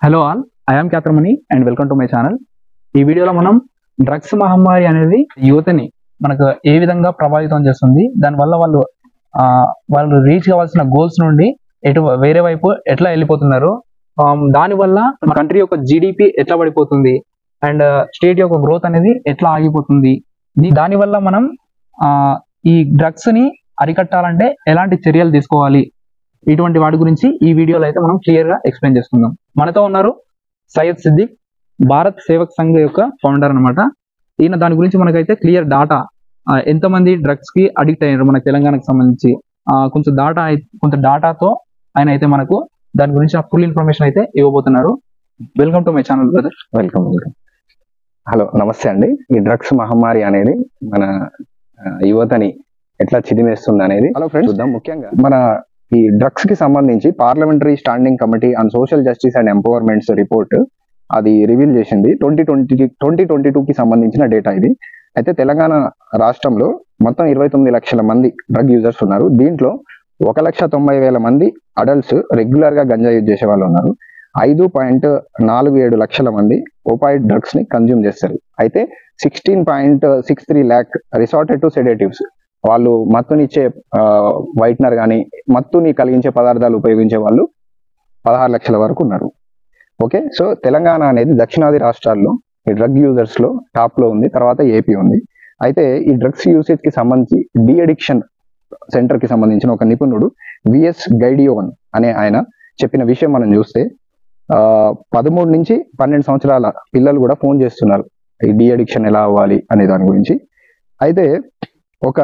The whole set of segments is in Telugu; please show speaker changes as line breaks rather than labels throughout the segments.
Hello all, I am Kyatramani and welcome to my channel. ఈ వీడియోలో మనం డ్రగ్స్ మహమ్మారి అనేది యువతని మనకు ఏ విధంగా ప్రభావితం చేస్తుంది, దానివల్ల వాళ్ళు రీచ్ కావాల్సిన గోల్స్ నుండి వేరే వైపు ఎట్లా వెళ్ళిపోతున్నారు, దానివల్ల కంట్రీ యొక్క జీడిపి ఎట్లా పడిపోతుంది అండ్ స్టేట్ యొక్క గ్రోత్ అనేది ఎట్లా ఆగిపోతుంది, దానివల్ల మనం ఈ డ్రగ్స్ ని అరికట్టాలంటే ఎలాంటి చర్యలు తీసుకోవాలి, ఇటువంటి వాటి గురించి ఈ వీడియోలో అయితే మనం క్లియర్ గా ఎక్స్ప్లెయిన్ చేస్తున్నాం. మనతో ఉన్నారు సయ్యద్ సిద్దిక్, భారత్ సేవక్ సంఘ్ యొక్క ఫౌండర్ అనమాట. ఈయన దాని గురించి మనకైతే క్లియర్ డాటా, ఎంతమంది డ్రగ్స్ కి అడిక్ట్ అయ్యారు మన తెలంగాణకు సంబంధించి కొంత డాటాతో ఆయన అయితే మనకు దాని గురించి ఫుల్ ఇన్ఫర్మేషన్ అయితే ఇవ్వబోతున్నారు. Welcome to my channel brother.
Welcome. Hello, నమస్తే అండి. ఈ డ్రగ్స్ మహమ్మారి అనేది మన యువతని ఎట్లా చిదిమేస్తుంది అనేది హలో ఫ్రెండ్స్ చూద్దాం. ముఖ్యంగా మన ఈ డ్రగ్స్ కి సంబంధించి parliamentary standing committee on social justice and empowerments report అది రివీల్ చేసింది. 2022కి సంబంధించిన డేటా ఇది. అయితే తెలంగాణ రాష్ట్రంలో మొత్తం 29 లక్షల మంది డ్రగ్ యూజర్స్ ఉన్నారు. దీంట్లో 1,90,000 మంది అడల్ట్స్ రెగ్యులర్ గా గంజా యూజ్ చేసే వాళ్ళు ఉన్నారు. 5.47 లక్షల మంది ఓపాయిడ్ డ్రగ్స్ ని కన్జ్యూమ్ చేస్తారు. అయితే 16.63 lakh రిసార్టెడ్ టు సెడేటివ్స్, వాళ్ళు మత్తునిచ్చే వైట్నర్ కానీ మత్తుని కలిగించే పదార్థాలు ఉపయోగించే వాళ్ళు 16 లక్షల వరకు ఉన్నారు. ఓకే, సో తెలంగాణ అనేది దక్షిణాది రాష్ట్రాల్లో ఈ డ్రగ్ యూజర్స్ లో టాప్ లో ఉంది. తర్వాత ఏపీ ఉంది. అయితే ఈ డ్రగ్స్ యూసేజ్ కి సంబంధించి డి అడిక్షన్ సెంటర్ కి సంబంధించిన ఒక నిపుణుడు విఎస్ గైడియోవన్ అనే ఆయన చెప్పిన విషయం మనం చూస్తే 13 నుంచి 12 సంవత్సరాల పిల్లలు కూడా ఫోన్ చేస్తున్నారు ఈ డి అడిక్షన్ ఎలా అవ్వాలి అనే దాని గురించి. అయితే ఒక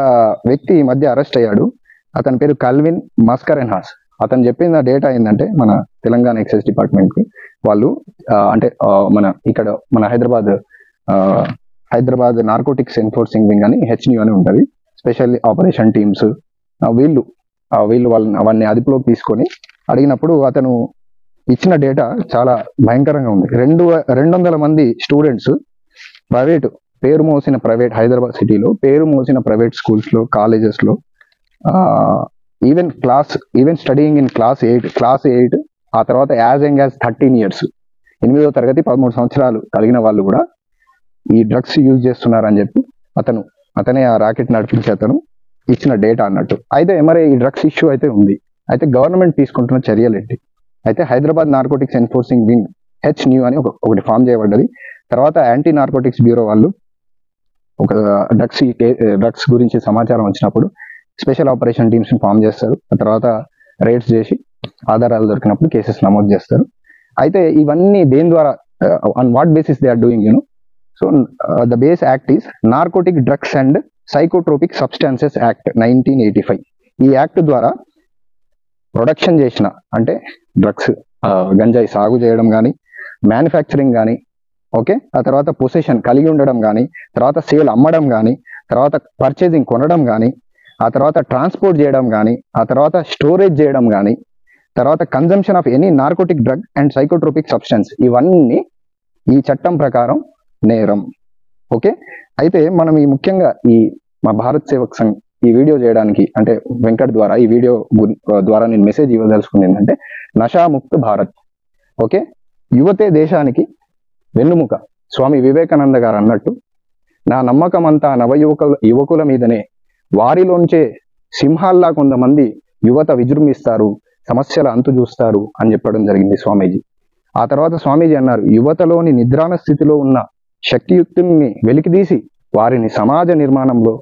వ్యక్తి ఈ మధ్య అరెస్ట్ అయ్యాడు. అతని పేరు కల్విన్ మస్కరెన్హాస్. అతను చెప్పిన డేటా ఏంటంటే మన తెలంగాణ ఎక్సైజ్ డిపార్ట్మెంట్ కి వాళ్ళు అంటే మన హైదరాబాద్ నార్కోటిక్స్ ఎన్ఫోర్సింగ్ వింగ్ అని హెచ్న్యూ అని ఉంటుంది, స్పెషల్ ఆపరేషన్ టీమ్స్. వీళ్ళు వాళ్ళని అదుపులోకి తీసుకొని అడిగినప్పుడు అతను ఇచ్చిన డేటా చాలా భయంకరంగా ఉంది. 200 మంది స్టూడెంట్స్ పేరు మోసిన ప్రైవేట్ హైదరాబాద్ సిటీలో పేరు మోసిన ప్రైవేట్ స్కూల్స్ లో, కాలేజెస్ లో, ఈవెన్ స్టడీయింగ్ ఇన్ క్లాస్ 8 ఆ తర్వాత యాజ్ యంగ్ యాజ్ 13 years 8వ తరగతి 13 సంవత్సరాలు కలిగిన వాళ్ళు కూడా ఈ డ్రగ్స్ యూజ్ చేస్తున్నారని చెప్పి అతనే ఆ రాకెట్ నడిపించే అతను ఇచ్చిన డేటా అన్నట్టు. అయితే మరి ఈ డ్రగ్స్ ఇష్యూ అయితే ఉంది. అయితే గవర్నమెంట్ తీసుకుంటున్న చర్యలు ఏంటి? అయితే హైదరాబాద్ నార్కోటిక్స్ ఎన్ఫోర్సింగ్ వింగ్ హెచ్న్యూ అని ఒకటి ఫామ్ చేయబడ్డది. తర్వాత యాంటీ నార్కోటిక్స్ బ్యూరో వాళ్ళు ఒక డ్రగ్స్ గురించి సమాచారం వచ్చినప్పుడు స్పెషల్ ఆపరేషన్ టీమ్స్ ని ఫామ్ చేస్తారు. ఆ తర్వాత రైడ్స్ చేసి ఆధారాలు దొరికినప్పుడు కేసెస్ నమోదు చేస్తారు. అయితే ఇవన్నీ దేని ద్వారా, on what basis they are doing so the base act is narcotic drugs and psychotropic substances act 1985. ఈ యాక్ట్ ద్వారా ప్రొడక్షన్ చేసిన అంటే డ్రగ్స్ గంజాయి సాగు చేయడం కానీ, మ్యానుఫ్యాక్చరింగ్ కానీ, ఓకే, ఆ తర్వాత పొసెషన్ కలిగి ఉండడం కానీ, తర్వాత సేల్ అమ్మడం కానీ, తర్వాత పర్చేజింగ్ కొనడం కానీ, ఆ తర్వాత ట్రాన్స్పోర్ట్ చేయడం కానీ, ఆ తర్వాత స్టోరేజ్ చేయడం కానీ, తర్వాత consumption of any narcotic drug and psychotropic substance, ఇవన్నీ ఈ చట్టం ప్రకారం నేరం. ఓకే, అయితే మనం ముఖ్యంగా మా భారత్ సేవక్ సంఘ్ ఈ వీడియో చేయడానికి అంటే వెంకట్ ద్వారా ఈ వీడియో ద్వారా నేను మెసేజ్ ఇవ్వదలుచుకుంది ఏంటంటే నషాముక్త భారత్. ఓకే, యువతే దేశానికి వెన్నుముక. స్వామి వివేకానంద గారు అన్నట్టు, నా నమ్మకం అంతా యువకుల మీదనే, వారిలోంచే సింహాల్లా కొంతమంది యువత విజృంభిస్తారు, సమస్యల అంతు చూస్తారు అని చెప్పడం జరిగింది స్వామీజీ. ఆ తర్వాత స్వామీజీ అన్నారు, యువతలోని నిద్రాణ స్థితిలో ఉన్న శక్తియుక్తుల్ని వెలికితీసి వారిని సమాజ నిర్మాణంలో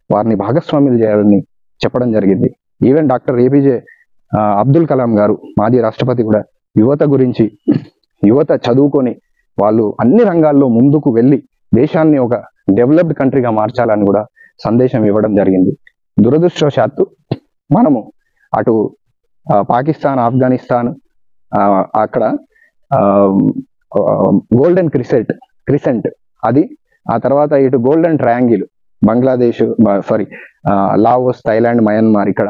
వారిని భాగస్వాములు చేయాలని చెప్పడం జరిగింది. Even doctor APJ Abdul Kalam గారు, మాజీ రాష్ట్రపతి, కూడా యువత గురించి, యువత చదువుకొని వాళ్ళు అన్ని రంగాల్లో ముందుకు వెళ్ళి దేశాన్ని ఒక డెవలప్డ్ కంట్రీగా మార్చాలని కూడా సందేశం ఇవ్వడం జరిగింది. దురదృష్టవశాత్తు మనము అటు పాకిస్తాన్, ఆఫ్ఘనిస్తాన్, అక్కడ గోల్డెన్ క్రిసెంట్ అది, ఆ తర్వాత ఇటు golden triangle Bangladesh, Laos, Thailand, Myanmar, ఇక్కడ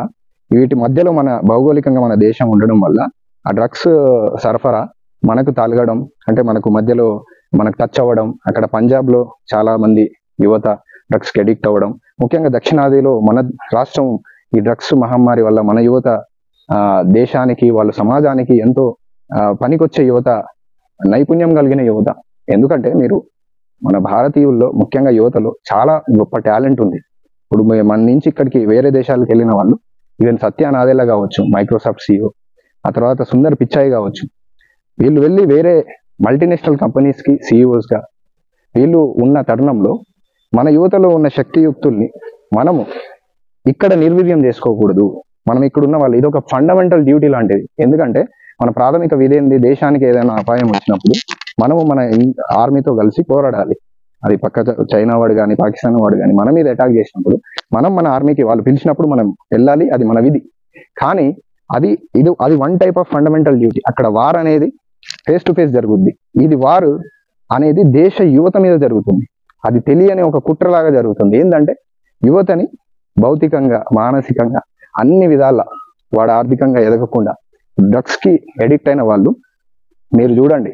వీటి మధ్యలో మన భౌగోళికంగా మన దేశం ఉండడం వల్ల ఆ డ్రగ్స్ సరఫరా మనకు తలగడం, అంటే మనకు మధ్యలో మనకు టచ్ అవ్వడం, అక్కడ పంజాబ్ లో చాలా మంది యువత డ్రగ్స్ కి అడిక్ట్ అవ్వడం, ముఖ్యంగా దక్షిణాదిలో మన రాష్ట్రం ఈ డ్రగ్స్ మహమ్మారి వల్ల మన యువత దేశానికి, వాళ్ళ సమాజానికి ఎంతో పనికొచ్చే యువత నైపుణ్యం కలిగిన యువత. ఎందుకంటే మీరు మన భారతీయుల్లో ముఖ్యంగా యువతలో చాలా గొప్ప టాలెంట్ ఉంది. ఇప్పుడు మన నుంచి ఇక్కడికి వేరే దేశాలకు వెళ్ళిన వాళ్ళు, ఈవెన్ సత్య నాదెల్లా కావచ్చు, మైక్రోసాఫ్ట్ CEO, ఆ తర్వాత సుందర్ పిచాయ్ కావచ్చు, వీళ్ళు వెళ్ళి వేరే మల్టీనేషనల్ కంపెనీస్కి CEOsగా వీళ్ళు ఉన్న తరుణంలో మన యువతలో ఉన్న శక్తియుక్తుల్ని మనము ఇక్కడ నిర్వీర్యం చేసుకోకూడదు. మనం ఇక్కడ ఉన్న వాళ్ళు, ఇది ఒక ఫండమెంటల్ డ్యూటీ లాంటిది. ఎందుకంటే మన ప్రాథమిక విధి ఏంది, దేశానికి ఏదైనా అపాయం వచ్చినప్పుడు మనము మన ఆర్మీతో కలిసి పోరాడాలి. అది పక్క చైనా వాడు కానీ పాకిస్తాన్ వాడు కానీ మన మీద అటాక్ చేసినప్పుడు మనం మన ఆర్మీకి వాళ్ళు పిలిచినప్పుడు మనం వెళ్ళాలి, అది మన విధి. కానీ అది one type of fundamental duty. అక్కడ వార్ అనేది ఫేస్ టు ఫేస్ జరుగుద్ది. ఇది వారు అనేది దేశ యువత మీద జరుగుతుంది. అది తెలియని ఒక కుట్రలాగా జరుగుతుంది. ఏంటంటే యువతని భౌతికంగా, మానసికంగా అన్ని విధాల వాడు ఆర్థికంగా ఎదగకుండా డ్రగ్స్కి ఎడిక్ట్ అయిన వాళ్ళు మీరు చూడండి,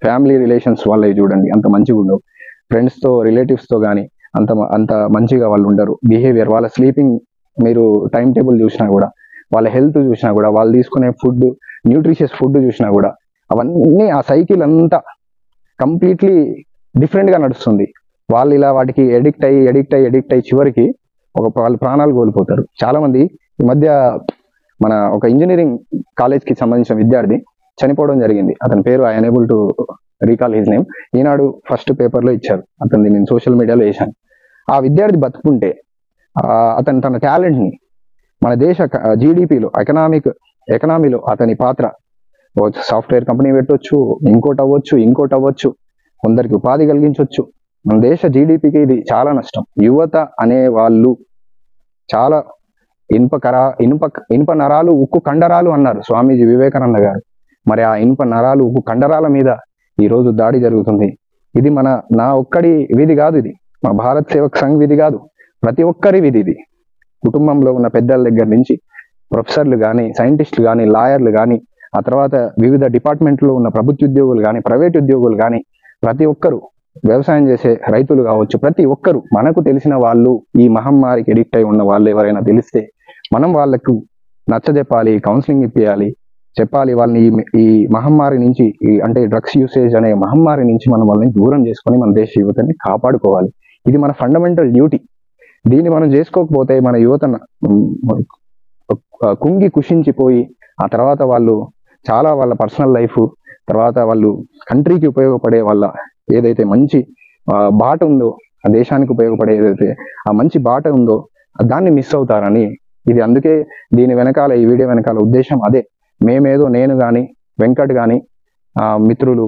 ఫ్యామిలీ రిలేషన్స్ వాళ్ళవి చూడండి, అంత మంచిగా ఉండవు. ఫ్రెండ్స్తో, రిలేటివ్స్తో కానీ అంత మంచిగా వాళ్ళు ఉండరు. బిహేవియర్, వాళ్ళ స్లీపింగ్ మీరు టైం టేబుల్ చూసినా కూడా, వాళ్ళ హెల్త్ చూసినా కూడా, వాళ్ళు తీసుకునే ఫుడ్, న్యూట్రిషియస్ ఫుడ్ చూసినా కూడా, అవన్నీ ఆ సైకిల్ అంతా కంప్లీట్లీ డిఫరెంట్గా నడుస్తుంది. వాళ్ళు ఇలా వాటికి ఎడిక్ట్ అయ్యి చివరికి వాళ్ళు ప్రాణాలు కోల్పోతారు. చాలామంది ఈ మధ్య మన ఒక ఇంజనీరింగ్ కాలేజ్కి సంబంధించిన విద్యార్థి చనిపోవడం జరిగింది. అతని పేరు I unable to recall his name. Eenadu first పేపర్లో ఇచ్చారు, అతన్ని నేను సోషల్ మీడియాలో వేశాను. ఆ విద్యార్థి బతుకుంటే అతను తన టాలెంట్ని మన దేశ GDPలో ఎకనామీలో అతని పాత్ర, సాఫ్ట్వేర్ కంపెనీ పెట్టవచ్చు, ఇంకోటి అవ్వచ్చు, కొందరికి ఉపాధి కలిగించవచ్చు. మన దేశ GDPకి ఇది చాలా నష్టం. యువత అనే వాళ్ళు చాలా ఇనుప నరాలు ఉక్కు కండరాలు అన్నారు స్వామీజీ వివేకానంద గారు. మరి ఆ ఇనుప నరాలు ఉక్కు కండరాల మీద ఈరోజు దాడి జరుగుతుంది. ఇది నా ఒక్కడి విధి కాదు, ఇది మా భారత్ సేవక్ సంఘ్ విధి కాదు, ప్రతి ఒక్కరి విధి ఇది. కుటుంబంలో ఉన్న పెద్దల దగ్గర నుంచి ప్రొఫెసర్లు కానీ, సైంటిస్టులు కానీ, లాయర్లు కానీ, ఆ తర్వాత వివిధ డిపార్ట్మెంట్లో ఉన్న ప్రభుత్వ ఉద్యోగులు కానీ, ప్రైవేట్ ఉద్యోగులు కానీ, ప్రతి ఒక్కరు, వ్యవసాయం చేసే రైతులు కావచ్చు, ప్రతి ఒక్కరు, మనకు తెలిసిన వాళ్ళు, ఈ మహమ్మారికి ఎడిక్ట్ అయి ఉన్న వాళ్ళు ఎవరైనా తెలిస్తే మనం వాళ్ళకు నచ్చజెప్పాలి, కౌన్సిలింగ్ ఇప్పియాలి, చెప్పాలి. వాళ్ళని ఈ మహమ్మారి నుంచి, అంటే డ్రగ్స్ యూసేజ్ అనే మహమ్మారి నుంచి మనం వాళ్ళని దూరం చేసుకొని మన దేశ యువతని కాపాడుకోవాలి. ఇది మన ఫండమెంటల్ డ్యూటీ. దీన్ని మనం చేసుకోకపోతే మన యువతను కుంగి కుషించిపోయి, ఆ తర్వాత వాళ్ళు చాలా వాళ్ళ పర్సనల్ లైఫ్, తర్వాత వాళ్ళు కంట్రీకి ఉపయోగపడే వాళ్ళ ఏదైతే మంచి బాట ఉందో, ఆ దేశానికి ఉపయోగపడే ఏదైతే ఆ మంచి బాట ఉందో దాన్ని మిస్ అవుతారని. ఇది అందుకే దీని వెనకాల, ఈ వీడియో వెనకాల ఉద్దేశం అదే. మేమేదో, నేను కానీ, వెంకట్ కానీ, మిత్రులు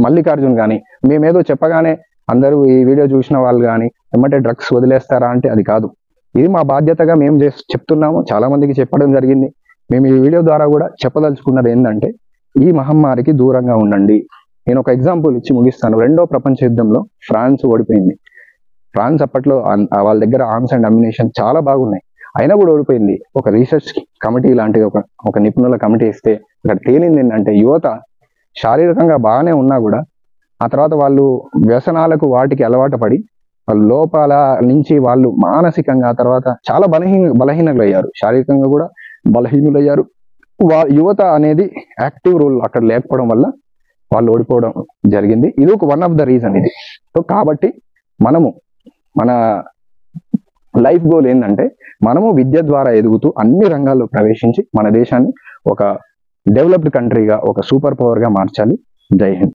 మల్లికార్జున్ కానీ, మేమేదో చెప్పగానే అందరూ ఈ వీడియో చూసిన వాళ్ళు కానీ ఏమంటే డ్రగ్స్ వదిలేస్తారా అంటే అది కాదు. ఇది మా బాధ్యతగా మేము చెప్తున్నాము, చాలా మందికి చెప్పడం జరిగింది. మేము ఈ వీడియో ద్వారా కూడా చెప్పదలుచుకున్నది ఏంటంటే ఈ మహమ్మారికి దూరంగా ఉండండి. నేను ఒక ఎగ్జాంపుల్ ఇచ్చి ముగిస్తాను. 2వ ప్రపంచ యుద్ధంలో ఫ్రాన్స్ ఓడిపోయింది. ఫ్రాన్స్ అప్పట్లో వాళ్ళ దగ్గర ఆర్మ్స్ అండ్ అమ్యునిషన్ చాలా బాగున్నాయి, అయినా కూడా ఓడిపోయింది. ఒక రీసెర్చ్ కమిటీ లాంటిది ఒక నిపుణుల కమిటీ ఇస్తే అక్కడ తేలింది ఏంటంటే యువత శారీరకంగా బాగానే ఉన్నా కూడా ఆ తర్వాత వాళ్ళు వ్యసనాలకు వాటికి అలవాటు పడి వాళ్ళు లోపల నుంచి వాళ్ళు మానసికంగా తర్వాత చాలా బలహీనలు అయ్యారు, శారీరకంగా కూడా బలహీనులయ్యారు. యువత అనేది యాక్టివ్ రోల్ అక్కడ లేకపోవడం వల్ల వాళ్ళు ఓడిపోవడం జరిగింది. ఇది ఒక వన్ ఆఫ్ ద రీజన్ ఇది. సో కాబట్టి మనము మన లైఫ్ గోల్ ఏంటంటే మనము విద్య ద్వారా ఎదుగుతూ అన్ని రంగాల్లో ప్రవేశించి మన దేశాన్ని ఒక డెవలప్డ్ కంట్రీగా, ఒక సూపర్ పవర్గా మార్చాలి. జై హింద్.